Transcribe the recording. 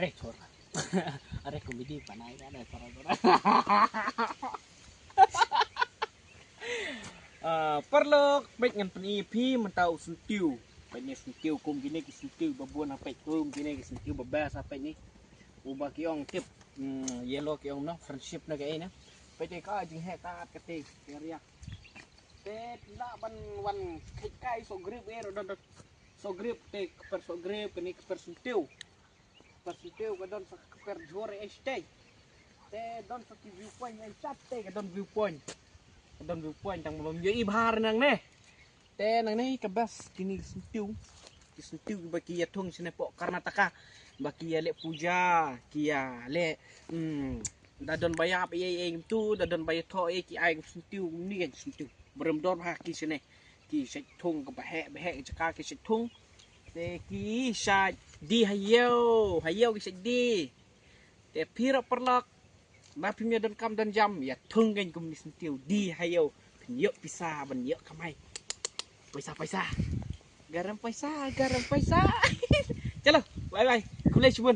Rekor. Are komedi panai ada para-para. Perlu baik dengan penipi mentau sentiu. Baiknya sentiu kum gini ke sentiu babuan apa kum gini ke sentiu bebas apa ini. Ubah kiong tip yellow kiong no friendship na kayak ini. Baiknya ka jing heta kete riak. Te tidak ban wan kai so grip dan so grip te per so grip kini per sentiu. Persitiu ke don per jore este te don sa viewpoint yang sate ke don viewpoint tang belum jadi bahar nang ne te nang ne kebas kini sentiu bagi ya tung sine pok Karnataka bagi ya le puja kia le dadon bayar apa ye tu dadon bayar to ki ai sentiu ni kan sentiu berem don ha ki sine ki sek tung ke bahek cakar ki sek tung te ki sa di hayau ki sa di te pira perlak ba pimya dan kam dan jam ya tunggen kum ni sentiu di hayau pinyo pisah ban yo kamai paisa garam paisa chalo bye bye kulai chubun